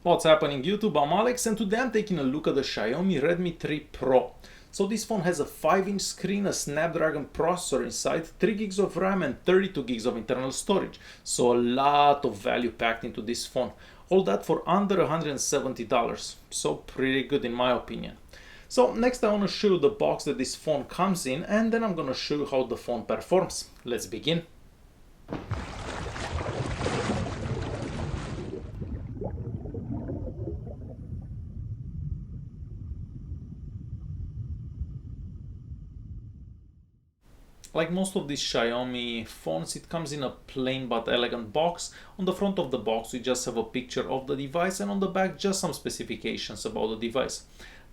What's happening YouTube? I'm Alex and today I'm taking a look at the Xiaomi Redmi 3 Pro. So this phone has a 5-inch screen, a Snapdragon processor inside, 3 gigs of RAM and 32 gigs of internal storage. So a lot of value packed into this phone. All that for under $170. So pretty good in my opinion. So next I want to show you the box that this phone comes in and then I'm going to show you how the phone performs. Let's begin. Like most of these Xiaomi phones, it comes in a plain but elegant box. On the front of the box we just have a picture of the device and on the back just some specifications about the device.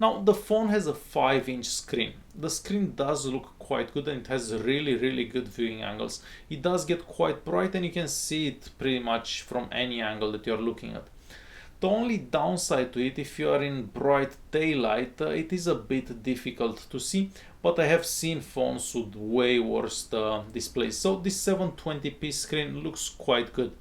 Now the phone has a 5-inch screen. The screen does look quite good and it has really good viewing angles. It does get quite bright and you can see it pretty much from any angle that you're looking at. The only downside to it, if you are in bright daylight, it is a bit difficult to see, but I have seen phones with way worse displays. So this 720p screen looks quite good.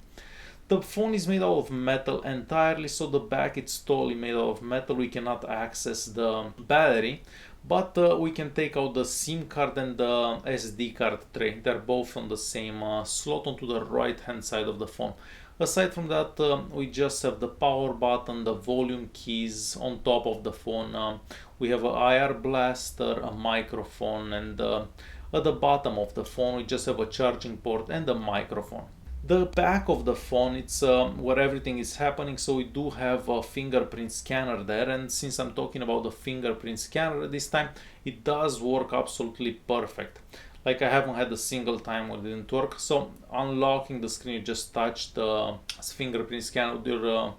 The phone is made out of metal entirely, so the back it's totally made out of metal. We cannot access the battery, but we can take out the SIM card and the SD card tray. They're both on the same slot onto the right hand side of the phone. Aside from that, we just have the power button, the volume keys on top of the phone. We have an IR blaster, a microphone, and at the bottom of the phone we just have a charging port and a microphone. The back of the phone, it's where everything is happening, so we do have a fingerprint scanner there, and since I'm talking about the fingerprint scanner this time, it does work absolutely perfect. Like I haven't had a single time where it didn't work. So unlocking the screen, you just touch the fingerprint scanner with your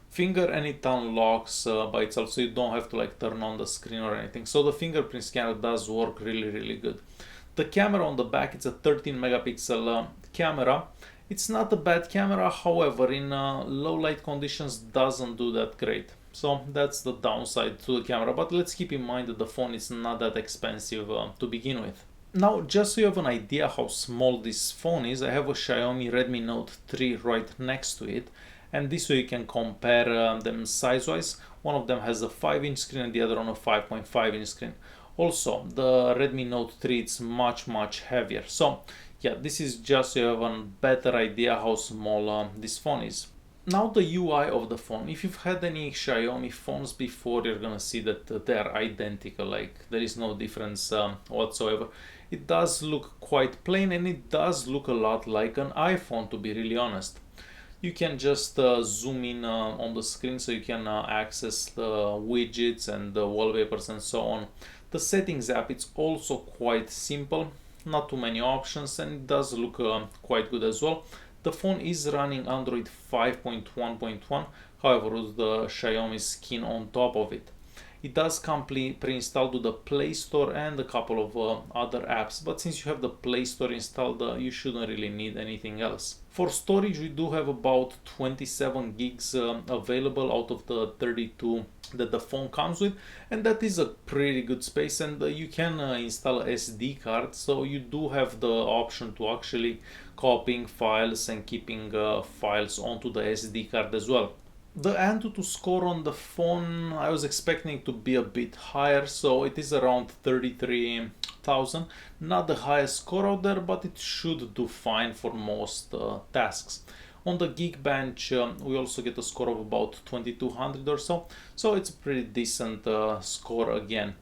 finger and it unlocks by itself, so you don't have to like turn on the screen or anything. So the fingerprint scanner does work really good. The camera on the back, it's a 13 megapixel camera. It's not a bad camera, however in low light conditions doesn't do that great. So that's the downside to the camera, but let's keep in mind that the phone is not that expensive to begin with. Now, just so you have an idea how small this phone is, I have a Xiaomi Redmi Note 3 right next to it, and this way you can compare them size-wise. One of them has a 5-inch screen and the other on a 5.5-inch screen. Also, the Redmi Note 3 is much heavier. So yeah, this is just so you have a better idea how small this phone is. Now the UI of the phone, if you've had any Xiaomi phones before, you're gonna see that they are identical, like there is no difference whatsoever. It does look quite plain and it does look a lot like an iPhone, to be really honest. You can just zoom in on the screen so you can access the widgets and the wallpapers and so on. The settings app, it's also quite simple, not too many options, and it does look quite good as well. The phone is running Android 5.1.1, however with the Xiaomi skin on top of it. It does come pre-installed with the Play Store and a couple of other apps, but since you have the Play Store installed, you shouldn't really need anything else. For storage, we do have about 27 gigs available out of the 32 that the phone comes with, and that is a pretty good space, and you can install SD card, so you do have the option to actually copying files and keeping files onto the SD card as well. The Antutu score on the phone, I was expecting it to be a bit higher, so it is around 33,000. Not the highest score out there, but it should do fine for most tasks. On the Geekbench, we also get a score of about 2200 or so, so it's a pretty decent score again.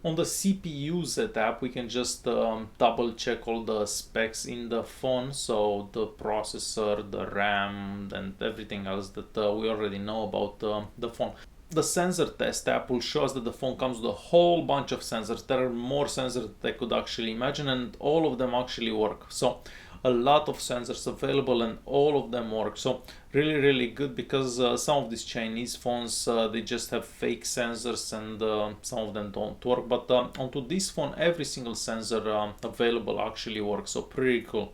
On the CPU setup, we can just double check all the specs in the phone, so the processor, the RAM, and everything else that we already know about the phone. The sensor test app will show us that the phone comes with a whole bunch of sensors. There are more sensors that I could actually imagine, and all of them actually work. So a lot of sensors available and all of them work, so really good, because some of these Chinese phones they just have fake sensors and some of them don't work, but onto this phone every single sensor available actually works, so pretty cool.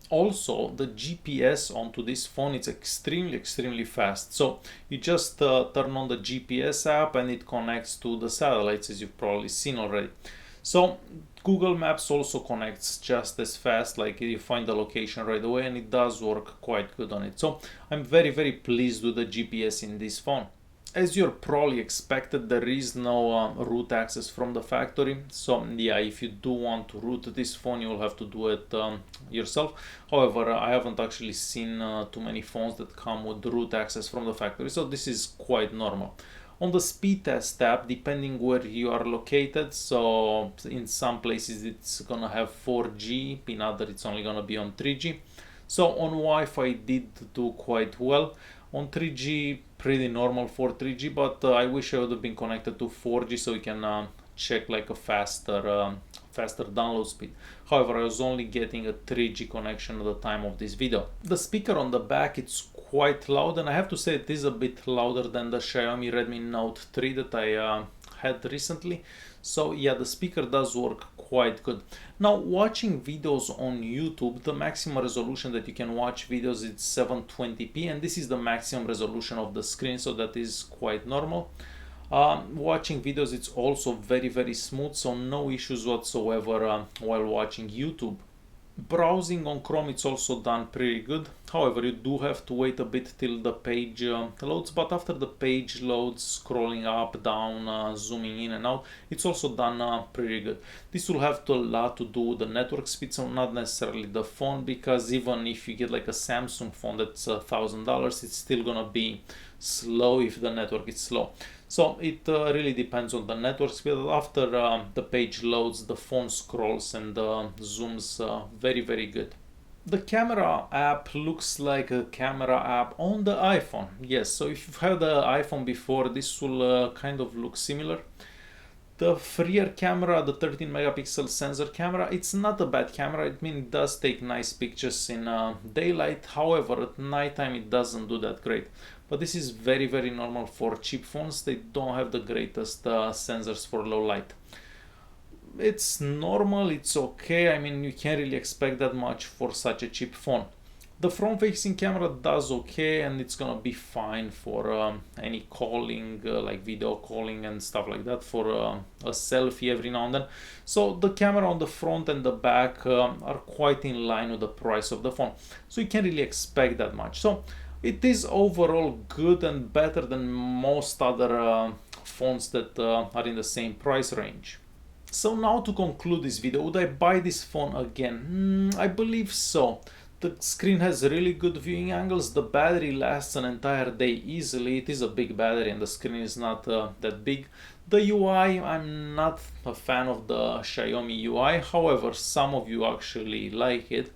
Also, the GPS onto this phone is extremely fast, so you just turn on the GPS app and it connects to the satellites, as you've probably seen already. So Google Maps also connects just as fast, like you find the location right away, and it does work quite good on it. So I'm very pleased with the GPS in this phone. As you're probably expected, there is no root access from the factory. So yeah, if you do want to root this phone, you'll have to do it yourself. However, I haven't actually seen too many phones that come with root access from the factory, so this is quite normal. On the speed test tab, depending where you are located, so in some places it's gonna have 4G, in other it's only gonna be on 3G. So on Wi-Fi did do quite well. On 3G, pretty normal for 3G, but I wish I would have been connected to 4G so we can check like a faster download speed. However, I was only getting a 3G connection at the time of this video. The speaker on the back, it's quite loud, and I have to say it is a bit louder than the Xiaomi Redmi Note 3 that I had recently. So yeah, the speaker does work quite good. Now, watching videos on YouTube, the maximum resolution that you can watch videos is 720p, and this is the maximum resolution of the screen, so that is quite normal. Watching videos, it's also very smooth, so no issues whatsoever while watching YouTube. Browsing on Chrome, it's also done pretty good. However, you do have to wait a bit till the page loads, but after the page loads, scrolling up, down, zooming in and out, it's also done pretty good. This will have a lot to do with the network speed, so not necessarily the phone, because even if you get like a Samsung phone that's $1,000, it's still gonna be slow if the network is slow. So it really depends on the network speed. After the page loads, the phone scrolls and zooms very good. The camera app looks like a camera app on the iPhone. Yes, so if you've had the iPhone before, this will kind of look similar. The rear camera, the 13 megapixel sensor camera, it's not a bad camera. I mean, it does take nice pictures in daylight. However, at nighttime it doesn't do that great. But this is very normal for cheap phones. They don't have the greatest sensors for low light. It's normal, it's okay. I mean, you can't really expect that much for such a cheap phone. The front-facing camera does okay, and it's gonna be fine for any calling, like video calling and stuff like that, for a selfie every now and then. So the camera on the front and the back are quite in line with the price of the phone. So you can't really expect that much. So it is overall good and better than most other phones that are in the same price range. So now to conclude this video, would I buy this phone again? I believe so. The screen has really good viewing angles, the battery lasts an entire day easily. It is a big battery and the screen is not that big. The UI, I'm not a fan of the Xiaomi UI, however some of you actually like it.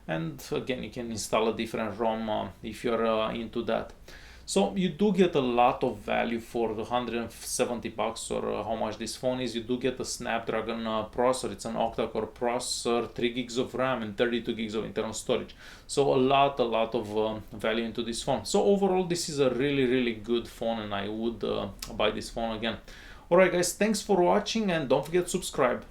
And again, you can install a different ROM if you're into that. So you do get a lot of value for the 170 bucks, or how much this phone is. You do get a Snapdragon processor. It's an Octa core processor, 3 gigs of RAM and 32 gigs of internal storage. So a lot of value into this phone. So overall, this is a really good phone, and I would buy this phone again. Alright guys, thanks for watching, and don't forget to subscribe.